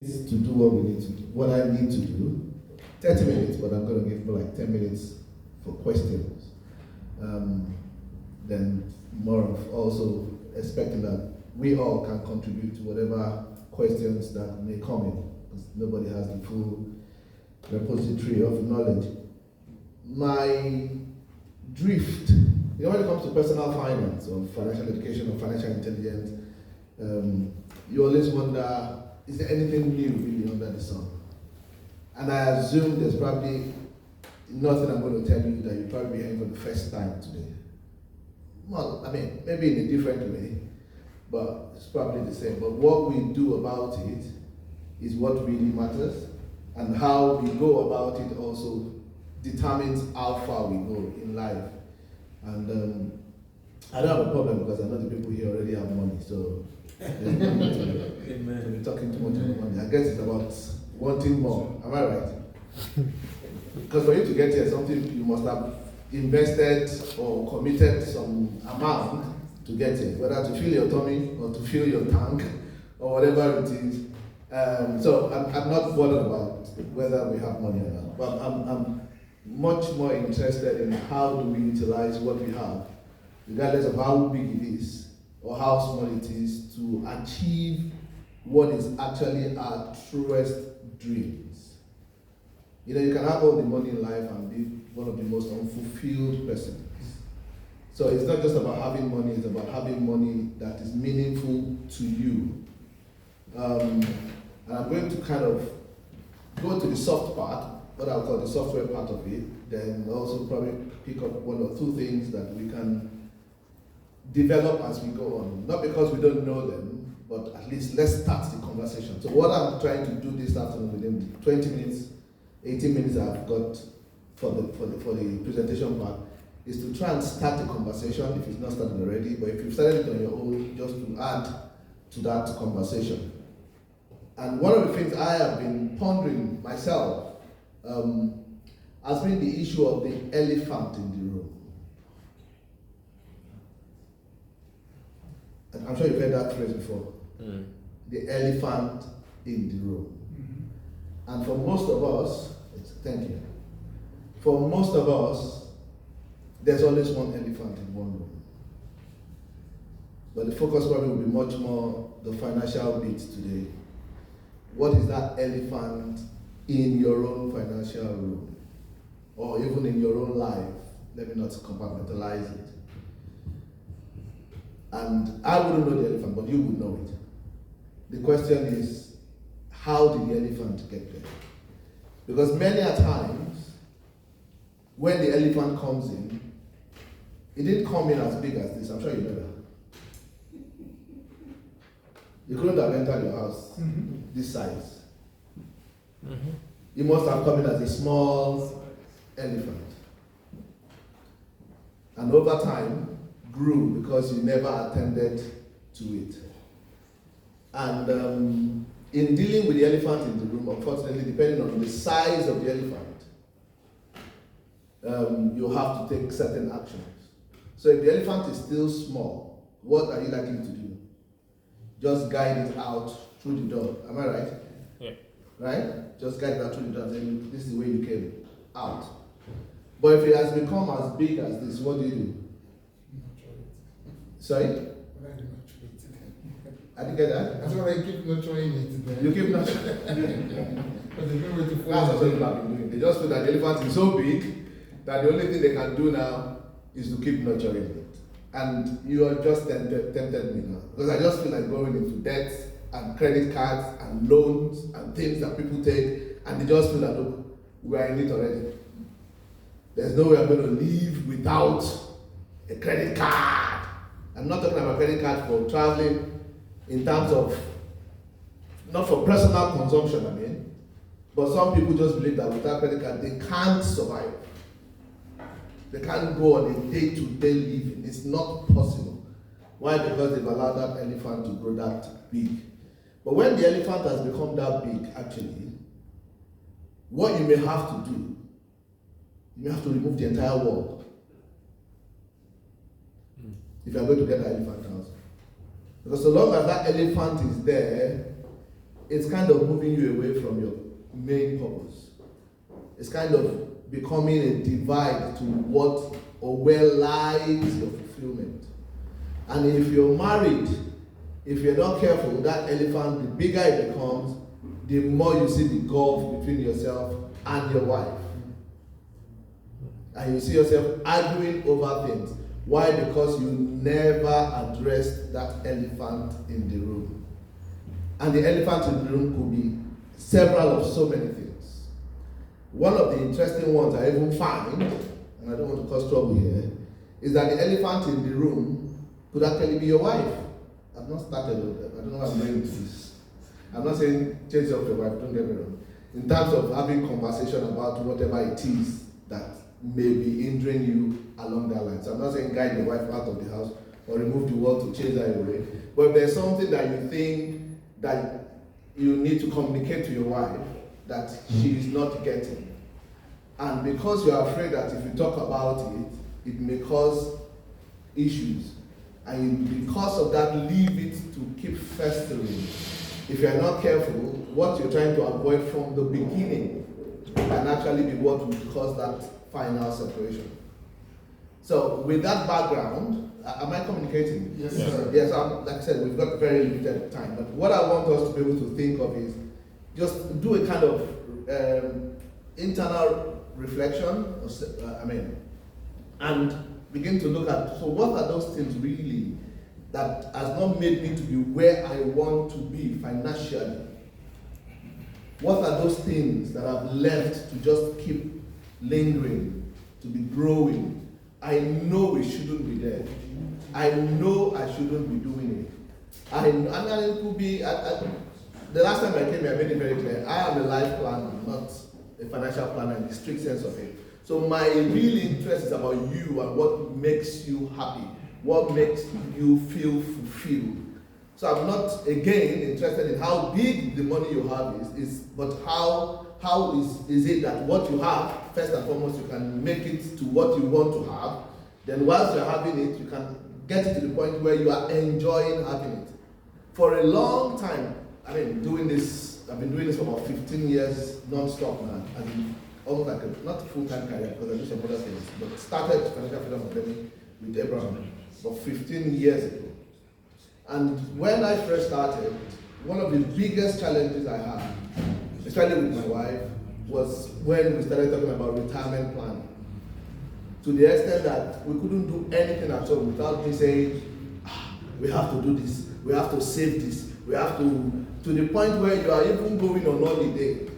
to do what we need to do, what I need to do. 30 minutes, but I'm going to give like 10 minutes for questions. Then more of also expecting that we all can contribute to whatever questions that may come in, because nobody has the full repository of knowledge. My drift, when it comes to personal finance or financial education or financial intelligence, you always wonder, is there anything new really under the sun? And I assume there's probably nothing I'm going to tell you that you'll probably be hearing for the first time today. Well, I mean, maybe in a different way, but it's probably the same. But what we do about it is what really matters, and how we go about it also determines how far we go in life. And I don't have a problem because I know the people here already have money, so there's no need to be talking too much about money. I guess it's about wanting more. Am I right? Because for you to get here, something you must have invested or committed some amount to get here, whether to fill your tummy or to fill your tank or whatever it is. So I'm not bothered about whether we have money or not, but I'm much more interested in how do we utilize what we have, regardless of how big it is or how small it is, to achieve what is actually our truest dreams. You know, you can have all the money in life and be one of the most unfulfilled persons. So it's not just about having money, it's about having money that is meaningful to you. And I'm going to kind of go to the soft part, what I'll call the software part of it, then also probably pick up one or two things that we can develop as we go on. Not because we don't know them, but at least let's start the conversation. So what I'm trying to do this afternoon within 20 minutes, 18 minutes I've got for the presentation part is to try and start the conversation if it's not started already, but if you've started it on your own, just to add to that conversation. And one of the things I have been pondering myself has been the issue of the elephant in the room. And I'm sure you've heard that phrase before. The elephant in the room. And for most of us, thank you. For most of us, there's always one elephant in one room. But the focus probably will be much more the financial bit today. What is that elephant in your own financial room? Or even in your own life? Let me not compartmentalize it. And I wouldn't know the elephant, but you would know it. The question is, how did the elephant get there? Because many a times, when the elephant comes in, it didn't come in as big as this. I'm sure you know that. You couldn't have entered your house this size. You must have come in as a small elephant. And over time, grew because you never attended to it. And in dealing with the elephant in the room, unfortunately, depending on the size of the elephant, you have to take certain actions. So if the elephant is still small, what are you likely to do? Just guide it out through the door. Am I right? Yeah. Right? Just guide it out through the door and then this is the way you came out. But if it has become as big as this, what do you do? Sorry? I didn't get that. That's why I keep nurturing it. You keep nurturing. That's what people have been doing. They just feel that the elephant is so big that the only thing they can do now is to keep nurturing it. And you are just tempted me now. Because I just feel like going into debt and credit cards and loans and things that people take, and they just feel that, look, we are in it already. There's no way I'm going to live without a credit card. I'm not talking about credit card for traveling in terms of, not for personal consumption, I mean, but some people just believe that without credit card, they can't survive. They can't go on a day-to-day living. It's not possible. Why? Because they've allowed that elephant to grow that big. But when the elephant has become that big, actually, what you may have to do, you may have to remove the entire wall. If you are going to get an elephant house. Because so long as that elephant is there, it's kind of moving you away from your main purpose. It's kind of becoming a divide to what or where lies your fulfillment. And if you're married, if you're not careful, that elephant, the bigger it becomes, the more you see the gulf between yourself and your wife. And you see yourself arguing over things. Why? Because you never addressed that elephant in the room. And the elephant in the room could be several of so many things. One of the interesting ones I even find, and I don't want to cause trouble here, is that the elephant in the room could actually be your wife. I've not started with that. I don't know how I'm going to this. I'm not saying change up your wife, don't get me wrong. In terms of having conversation about whatever it is that may be hindering you along that line. So I'm not saying guide your wife out of the house or remove the word to chase her away. But if there's something that you think that you need to communicate to your wife that she is not getting, and because you are afraid that if you talk about it, it may cause issues, and because of that, leave it to keep festering. If you are not careful, what you're trying to avoid from the beginning can actually be what will cause that final separation. So with that background, am I communicating? Yes, sir. Yes, like I said, we've got very limited time, but what I want us to be able to think of is just do a kind of internal reflection, and begin to look at, so what are those things really that has not made me to be where I want to be financially? What are those things that I've left to just keep lingering, to be growing? I know it shouldn't be there. I know I shouldn't be doing it. And it could be, the last time I came here, I made it very clear, I am a life planner, not a financial planner in the strict sense of it. So my real interest is about you and what makes you happy, what makes you feel fulfilled. So I'm not, again, interested in how big the money you have is but how is it that what you have, first and foremost, you can make it to what you want to have. Then whilst you're having it, you can get it to the point where you are enjoying having it. For a long time, I've been doing this for about 15 years non-stop now. I mean, almost like a, not full-time career, because I do some other things, but started Financial Freedom Academy with Abraham about 15 years ago. And when I first started, one of the biggest challenges I had, especially with my wife, was when we started talking about retirement planning. To the extent that we couldn't do anything at all without me saying, we have to do this, we have to save this, we have to the point where you are even going on holiday.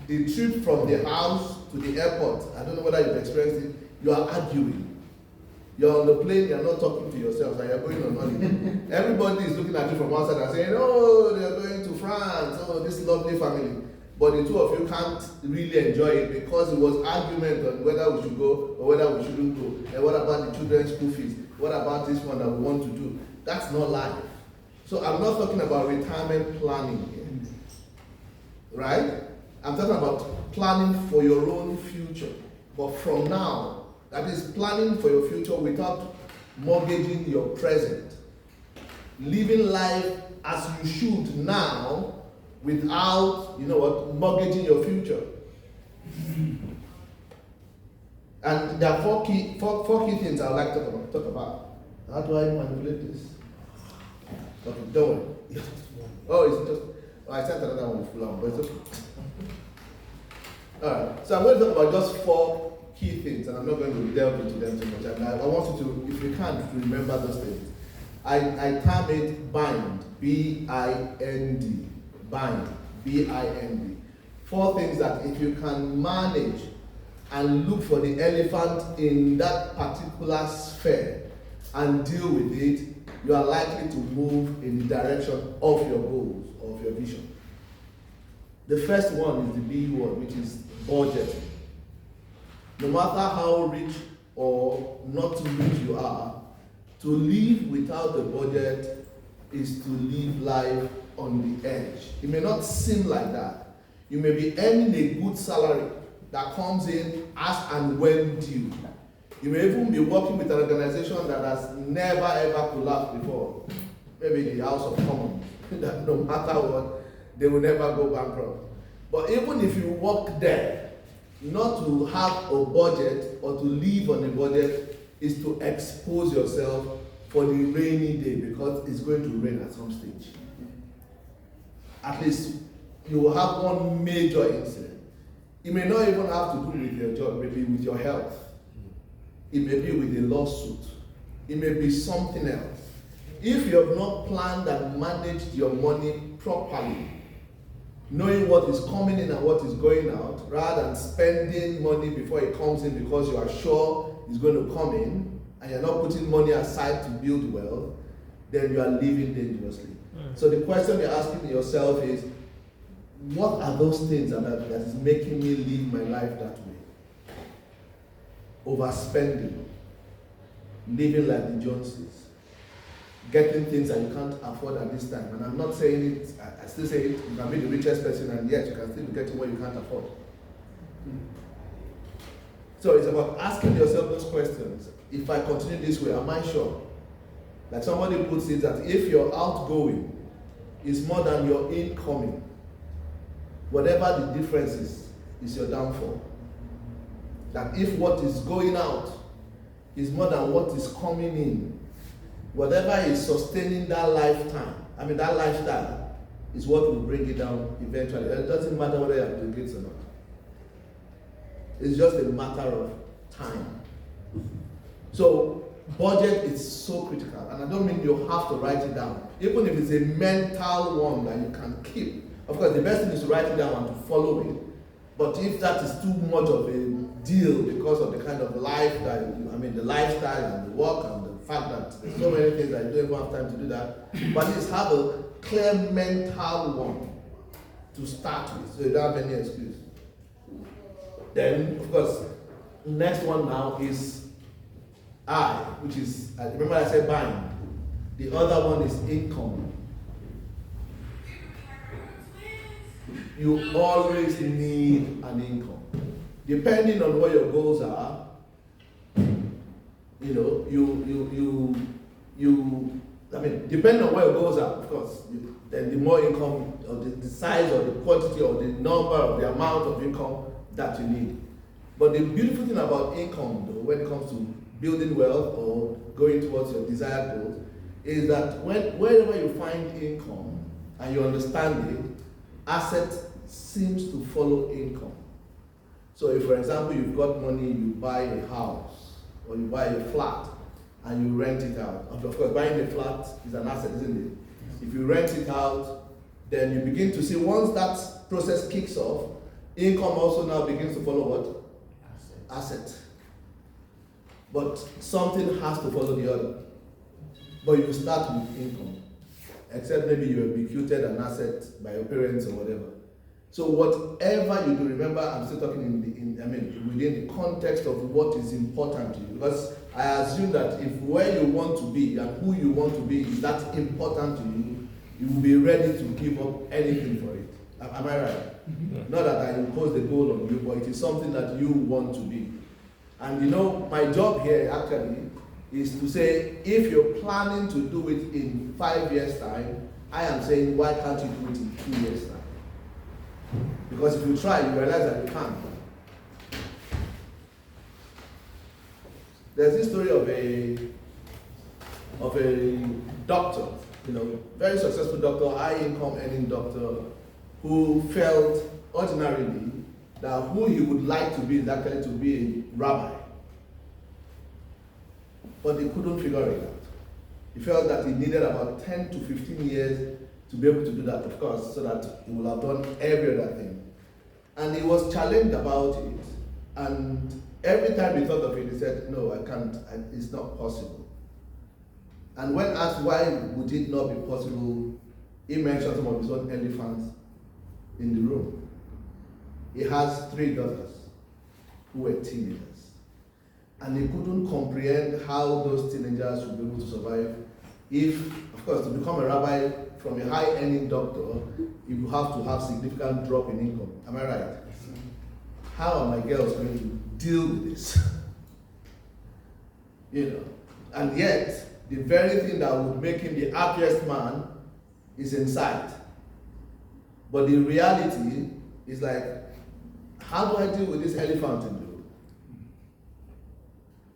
The trip from the house to the airport, I don't know whether you've experienced it, you are arguing. You're on the plane, you're not talking to yourself, and you're going on holiday. Everybody is looking at you from outside and saying, oh, they're going to France, oh, this lovely family. But the two of you can't really enjoy it because it was argument on whether we should go or whether we shouldn't go. And what about the children's school fees? What about this one that we want to do? That's not life. So I'm not talking about retirement planning here. Right? I'm talking about planning for your own future. But from now, that is planning for your future without mortgaging your present. Living life as you should now without, mortgaging your future. And there are four key things I would like to talk about. How do I manipulate this? Okay, don't worry. It's just, I sent another one full on, but it's okay. Alright, so I'm going to talk about just 4 key things, and I'm not going to delve into them too much. And I want you to, if you can, to remember those things. I term it BIND, B-I-N-D. BIND, B-I-N-D. 4 things that if you can manage and look for the elephant in that particular sphere and deal with it, you are likely to move in the direction of your goals, of your vision. The first one is the B word, which is budgeting. No matter how rich or not rich you are, to live without a budget is to live life on the edge. It may not seem like that. You may be earning a good salary that comes in as and when due. You may even be working with an organization that has never ever collapsed before. Maybe the House of Commons, that no matter what, they will never go bankrupt. But even if you work there, not to have a budget or to live on a budget is to expose yourself for the rainy day, because it's going to rain at some stage. At least you will have one major incident. It may not even have to do with your job, maybe with your health. It may be with a lawsuit. It may be something else. If you have not planned and managed your money properly, knowing what is coming in and what is going out, rather than spending money before it comes in because you are sure it's going to come in, and you're not putting money aside to build wealth, then you are living dangerously. So the question you're asking yourself is, what are those things that is making me live my life that way? Overspending, living like the Joneses, getting things that you can't afford at this time. And I'm not saying it, I still say it, you can be the richest person and yet you can still get to what you can't afford. So it's about asking yourself those questions. If I continue this way, am I sure? Like somebody puts it, that if your outgoing is more than your incoming, whatever the difference is your downfall. That if what is going out is more than what is coming in, whatever is sustaining that lifetime, that lifestyle, is what will bring it down eventually. It doesn't matter whether you have the gates or not. It's just a matter of time. So, budget is so critical, and I don't mean you have to write it down. Even if it's a mental one that you can keep. Of course, the best thing is to write it down and to follow it. But if that is too much of a deal because of the kind of life that the lifestyle and the work and the fact that there's so many things that you don't even have time to do that, but at least have a clear mental one to start with, so you don't have any excuse. Then, of course, next one now is I, which is, remember I said buying. The other one is income. You always need an income. Depending on what your goals are, depending on what your goals are, of course, then the more income, or the size or the quantity or the number or the amount of income that you need. But the beautiful thing about income, though, when it comes to building wealth or going towards your desired goals, is that wherever you find income and you understand it, asset seems to follow income. So if, for example, you've got money, you buy a house or you buy a flat and you rent it out. Of course, buying a flat is an asset, isn't it? If you rent it out, then you begin to see, once that process kicks off, income also now begins to follow what? Asset. But something has to follow the other. But you start with income. Except maybe you have bequeathed an asset by your parents or whatever. So whatever you do, remember I'm still talking within the context of what is important to you. Because I assume that if where you want to be and who you want to be is that important to you, you will be ready to give up anything for it. Am I right? Not that I impose the goal on you, but it is something that you want to be. And my job here actually is to say, if you're planning to do it in 5 years' time, I am saying, why can't you do it in 2 years' time? Because if you try, you realize that you can't. There's this story of a doctor, very successful doctor, high income earning doctor, who felt ordinarily that who he would like to be is actually to be a rabbi. But he couldn't figure it out. He felt that he needed about 10 to 15 years to be able to do that, of course, so that he would have done every other thing. And he was challenged about it. And every time he thought of it, he said, no, I can't, it's not possible. And when asked why would it not be possible, he mentioned some of his own elephants in the room. He has 3 daughters who were teenagers. And he couldn't comprehend how those teenagers would be able to survive if, of course, to become a rabbi from a high-earning doctor, you have to have significant drop in income. Am I right? How are my girls going to deal with this? And yet, the very thing that would make him the happiest man is in sight. But the reality is like, how do I deal with this elephant in the room?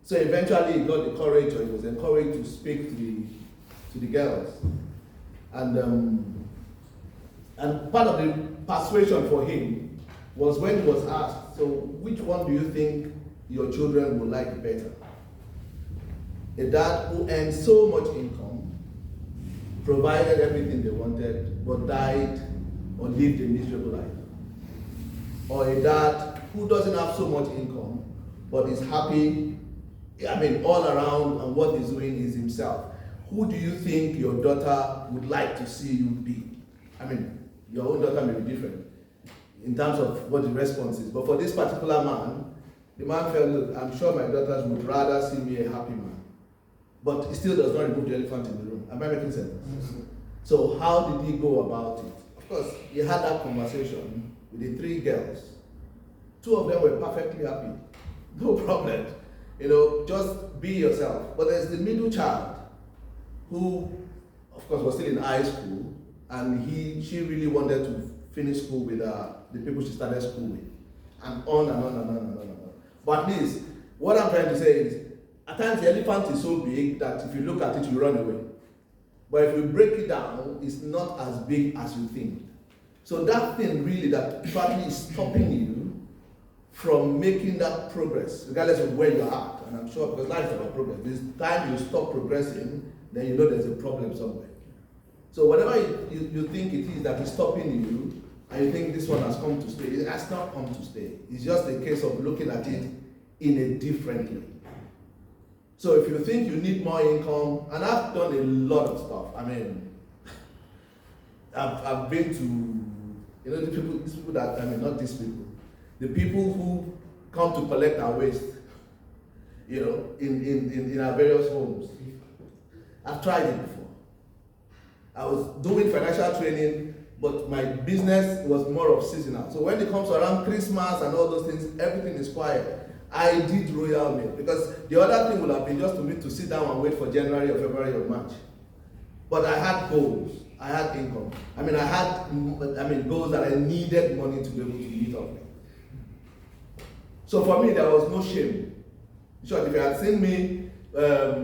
So eventually he got the courage, or he was encouraged to speak to the girls. And part of the persuasion for him was when he was asked, so which one do you think your children would like better? A dad who earned so much income, provided everything they wanted, but died or lived a miserable life. Or a dad who doesn't have so much income, but is happy, all around, and what he's doing is himself. Who do you think your daughter would like to see you be? Your own daughter may be different in terms of what the response is. But for this particular man, the man felt, look, I'm sure my daughters would rather see me a happy man. But it still does not remove the elephant in the room. Am I making sense? Mm-hmm. So how did he go about it? Of course, he had that conversation with the 3 girls. 2 of them were perfectly happy. No problem. Just be yourself. But there's the middle child who, of course, was still in high school, and she really wanted to finish school with the people she started school with. And on and on and on and on and on. But at least, what I'm trying to say is, at times the elephant is so big that if you look at it, you run away. But if you break it down, it's not as big as you think. So that thing really that probably is stopping you from making that progress, regardless of where you're at. And I'm sure, because life is about progress. This time you stop progressing, then you know there's a problem somewhere. So whatever you think it is that is stopping you, and you think this one has come to stay, it has not come to stay. It's just a case of looking at it in a different way. So if you think you need more income, and I've done a lot of stuff. I've been to, these people that, not these people, the people who come to collect our waste, in our various homes. I've tried it before. I was doing financial training, but my business was more of seasonal. So when it comes around Christmas and all those things, everything is quiet. I did royal mail, because the other thing would have been just for me to sit down and wait for January or February or March. But I had goals, I had income. I had goals that I needed money to be able to meet up with. So for me, there was no shame. Sure, if you had seen me, let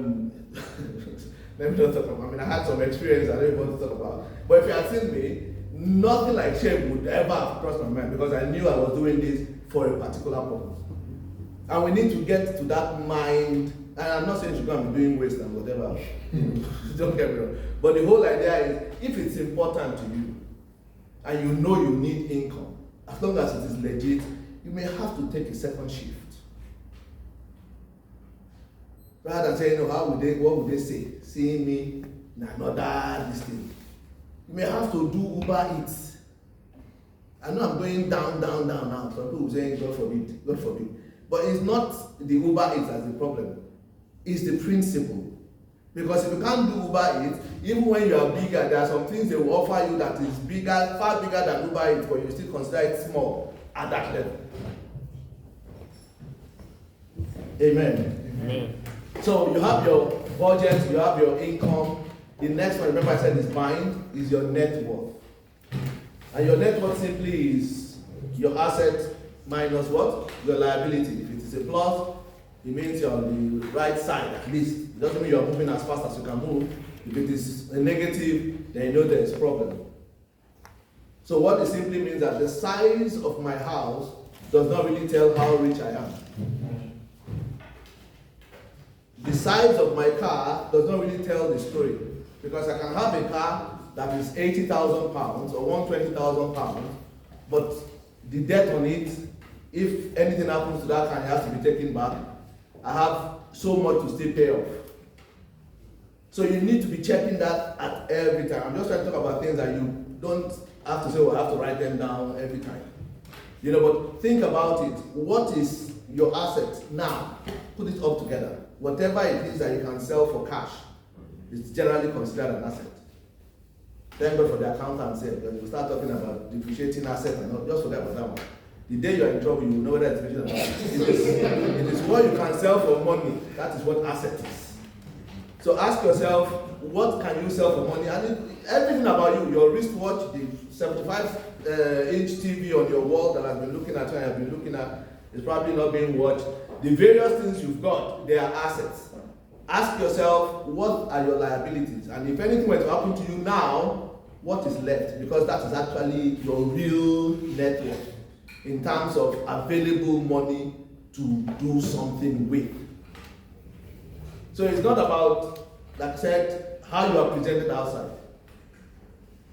me not talk about, I had some experience I don't even want to talk about. But if you had seen me, nothing like shame would ever have crossed my mind, because I knew I was doing this for a particular purpose. And we need to get to that mind, and I'm not saying you should go and be doing waste and whatever, don't get me wrong. But the whole idea is, if it's important to you, and you know you need income, as long as it is legit, you may have to take a second shift. Rather than saying, what would they say? Seeing me in another this thing. You may have to do Uber Eats. I know I'm going down now. Some people saying, God forbid. But it's not the Uber Eats as the problem. It's the principle. Because if you can't do Uber Eats, even when you are bigger, there are some things they will offer you that is bigger, far bigger than Uber Eats, but you still consider it small at that level. Amen. So you have your budget, you have your income. The next one, remember I said is mind, is your net worth. And your net worth simply is your asset minus what? Your liability. If it is a plus, it means you're on the right side at least. It doesn't mean you're moving as fast as you can move. If it is a negative, then you know there is a problem. So what it simply means that the size of my house does not really tell how rich I am. The size of my car does not really tell the story. Because I can have a car that is 80,000 pounds or 120,000 pounds, but the debt on it, if anything happens to that car, it has to be taken back. I have so much to still pay off. So you need to be checking that at every time. I'm just trying to talk about things that you don't have to say, well, I have to write them down every time. But think about it. What is your asset now? Put it all together. Whatever it is that you can sell for cash is generally considered an asset. Thank God for the accountant said, when you start talking about depreciating assets and not just forget about that one. The day you're in trouble, you will know whether it's depreciating or not. It is what you can sell for money. That is what asset is. So ask yourself, what can you sell for money? And everything about you, your wristwatch, the 75 inch TV on your wall that I've been looking at, and I've been looking at, is probably not being watched. The various things you've got, they are assets. Ask yourself, what are your liabilities? And if anything were to happen to you now, what is left? Because that is actually your real net worth in terms of available money to do something with. So it's not about, like I said, how you are presented outside.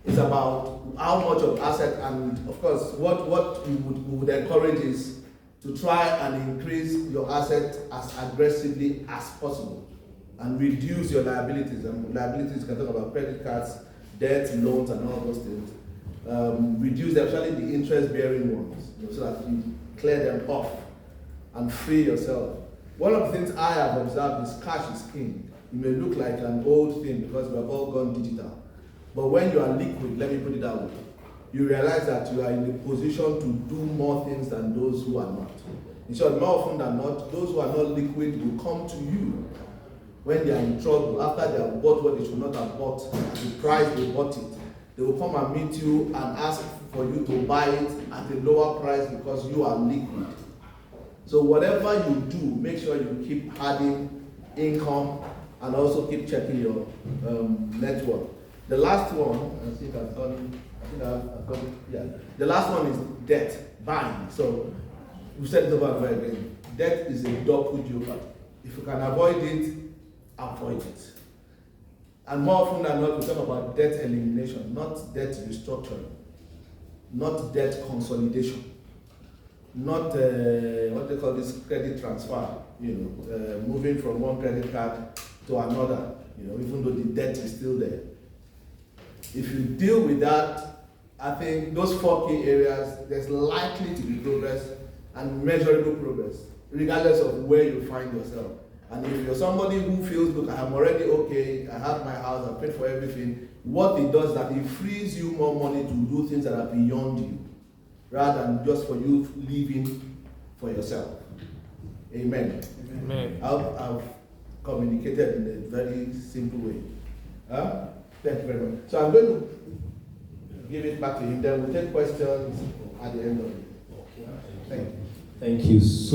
It's about how much of asset, and of course, what we would encourage is to try and increase your asset as aggressively as possible and reduce your liabilities. And liabilities, you can talk about credit cards, debt, loans, and all those things. Reduce them, especially the interest-bearing ones, so that you clear them off and free yourself. One of the things I have observed is cash is king. It may look like an old thing because we have all gone digital. But when you are liquid, let me put it that way, you realize that you are in a position to do more things than those who are not. In short, more often than not, those who are not liquid will come to you when they are in trouble, after they have bought what they should not have bought, at the price they bought it. They will come and meet you and ask for you to buy it at a lower price because you are liquid. So whatever you do, make sure you keep adding income and also keep checking your net worth. The last one, I think I've done, the last one is debt, buying. So we said it over and over again. Debt is a double jeopardy. If you can avoid it, avoid it. And more often than not, we talk about debt elimination, not debt restructuring, not debt consolidation, not what they call this credit transfer, moving from one credit card to another, even though the debt is still there. If you deal with that, I think those 4 key areas, there's likely to be progress and measurable progress, regardless of where you find yourself. And if you're somebody who feels, look, I'm already okay, I have my house, I paid for everything, what it does is that it frees you more money to do things that are beyond you, rather than just for you living for yourself. Amen. Amen. I've communicated in a very simple way. Thank you very much. So I'm going to give it back to him, then we'll take questions at the end of it. Thank you. Thank you so